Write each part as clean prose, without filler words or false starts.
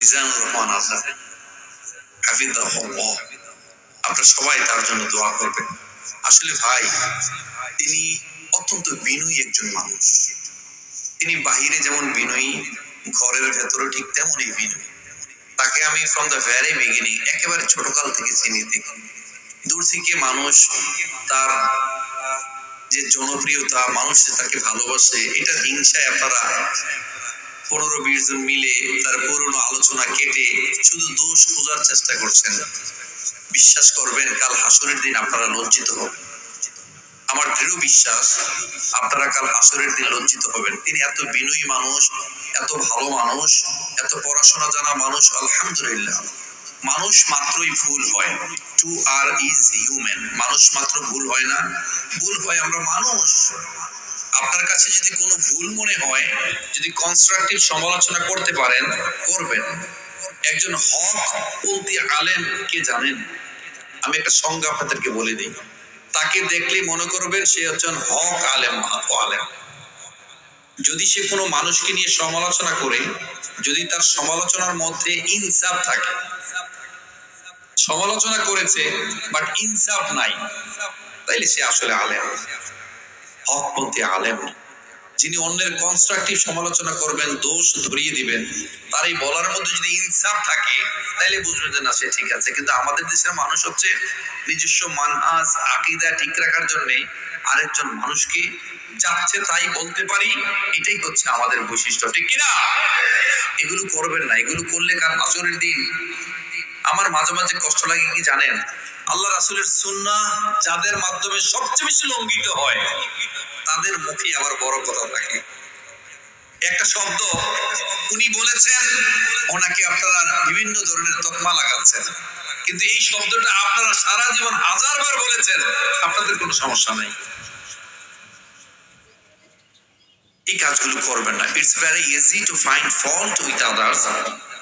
মিজানুর রহমান আজাদ হাফিজাহুল্লাহ, আপনারা সবাই তার জন্য দোয়া করবেন। আসলে ভাই, তিনি অত্যন্ত বিনয়ী একজন মানুষ। তিনি বাহিরে যেমন বিনয়ী, ঘরের ভেতরে ঠিক তেমনই বিনয়ী। তাকে আমি ফ্রম দ্য ভেরি বিগিনিং, একেবারে ছোটকাল থেকে চিনি। দূর থেকে মানুষ তার যে জনপ্রিয়তা, মানুষ তাকে ভালোবাসে, এটা হিংসায় আপনারা 15-20 জন মিলে তার পুরনো আলোচনা কেটে শুধু দোষ খোঁজার চেষ্টা করছেন। বিশ্বাস করবেন, কাল হাসরের দিন আপনারা লজ্জিত হবেন। আমার দৃঢ় বিশ্বাস, আপনারা কাল হাসরের দিন লজ্জিত হবেন। তিনি এত বিনয়ী মানুষ, এত ভালো মানুষ, এত পড়াশোনা জানা মানুষ। আলহামদুলিল্লাহ, মানুষ মাত্রই ভুল হয়। To err is human. মানুষ মাত্র ভুল হয় না, ভুল হয় আমরা মানুষ। আপনার কাছে যদি কোনো ভুল মনে হয়, যদি কনস্ট্রাকটিভ সমালোচনা করতে পারেন, করবেন। একজন হকপন্থী আলেম কে জানেন? আমি একটা সংজ্ঞা আপনাদেরকে বলে দিই। তাকে দেখলে মনে করবেন সে হচ্ছেন হক আলেম, হক আলেম। যদি সে কোনো মানুষকে নিয়ে সমালোচনা করে, যদি তার সমালোচনার মধ্যে ইনসাফ থাকে, সমালোচনা করেছে বাট ইনসাফ নাই, তাইলে সে আসলে আলেম, হকপন্থী আলেম। যিনি অন্যের কনস্ট্রাকটিভ সমালোচনা করবেন, দোষ ধরিয়ে দিবেন, তার এই বলার মধ্যে যদি ইনসাফ থাকে, তাইলে বুঝবেন যে না, সে ঠিক আছে। কিন্তু আমাদের দেশের মানুষ হচ্ছে নিজস্ব মানহাজ, আকীদা ঠিক রাখার জন্য আরেকজন মানুষকে যাচ্ছে তাই বলতে পারি, এটাই হচ্ছে আমাদের বৈশিষ্ট্য, ঠিক কিনা? এগুলো করবেন না। এগুলো করলে কাল হাসরের দিন আমার মাঝে মাঝে কষ্ট লাগে কি জানেন? আল্লাহ রাসূলের সুন্নাহ যাদের মাধ্যমে সবচেয়ে বেশি লঙ্ঘিত হয়, তাদের মুখে আবার বড় কথা থাকে। একটা শব্দ উনি বলেছেন, ওনাকে আপনারা বিভিন্ন ধরনের তকমা লাগাচ্ছেন, কিন্তু এই শব্দটা আপনারা সারা জীবন হাজারবার বলেছেন, আপনাদের কোনো সমস্যা নাই। এই কাজগুলো করবেন না। It's very easy to find fault with others,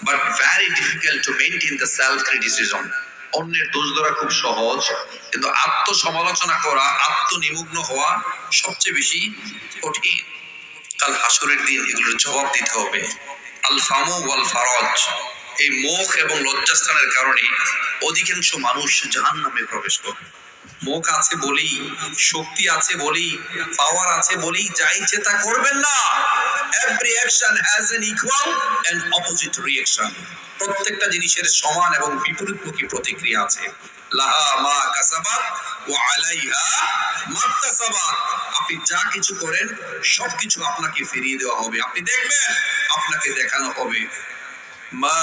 but very difficult to maintain the self criticism. অন্যের দোষ ধরা খুব সহজ, কিন্তু আত্মসমালোচনা করা, আত্মনিমগ্ন হওয়া সবচেয়ে বেশি কঠিন। কাল হাসরের দিন এগুলোর জবাব দিতে হবে। আল ফামু ওয়াল ফারজ, এই মুখ এবং লজ্জাস্থানের কারণে অধিকাংশ মানুষ জাহান্নামে প্রবেশ করবে। মুখ আছে বলেই, শক্তি আছে বলেই, পাওয়ার আছে বলেই যা ইচ্ছে তা করবেন না। Every action has an equal and opposite reaction. প্রত্যেকটা জিনিসের সমান এবং বিপরীতমুখী প্রতিক্রিয়া আছে। লাহা মা কাসাবাত ওয়া আলাইহা মাকতাসাবাত। আপনি যা কিছু করেন সবকিছু আপনাকে ফিরিয়ে দেওয়া হবে। আপনি দেখবেন, আপনাকে দেখানো হবে। মা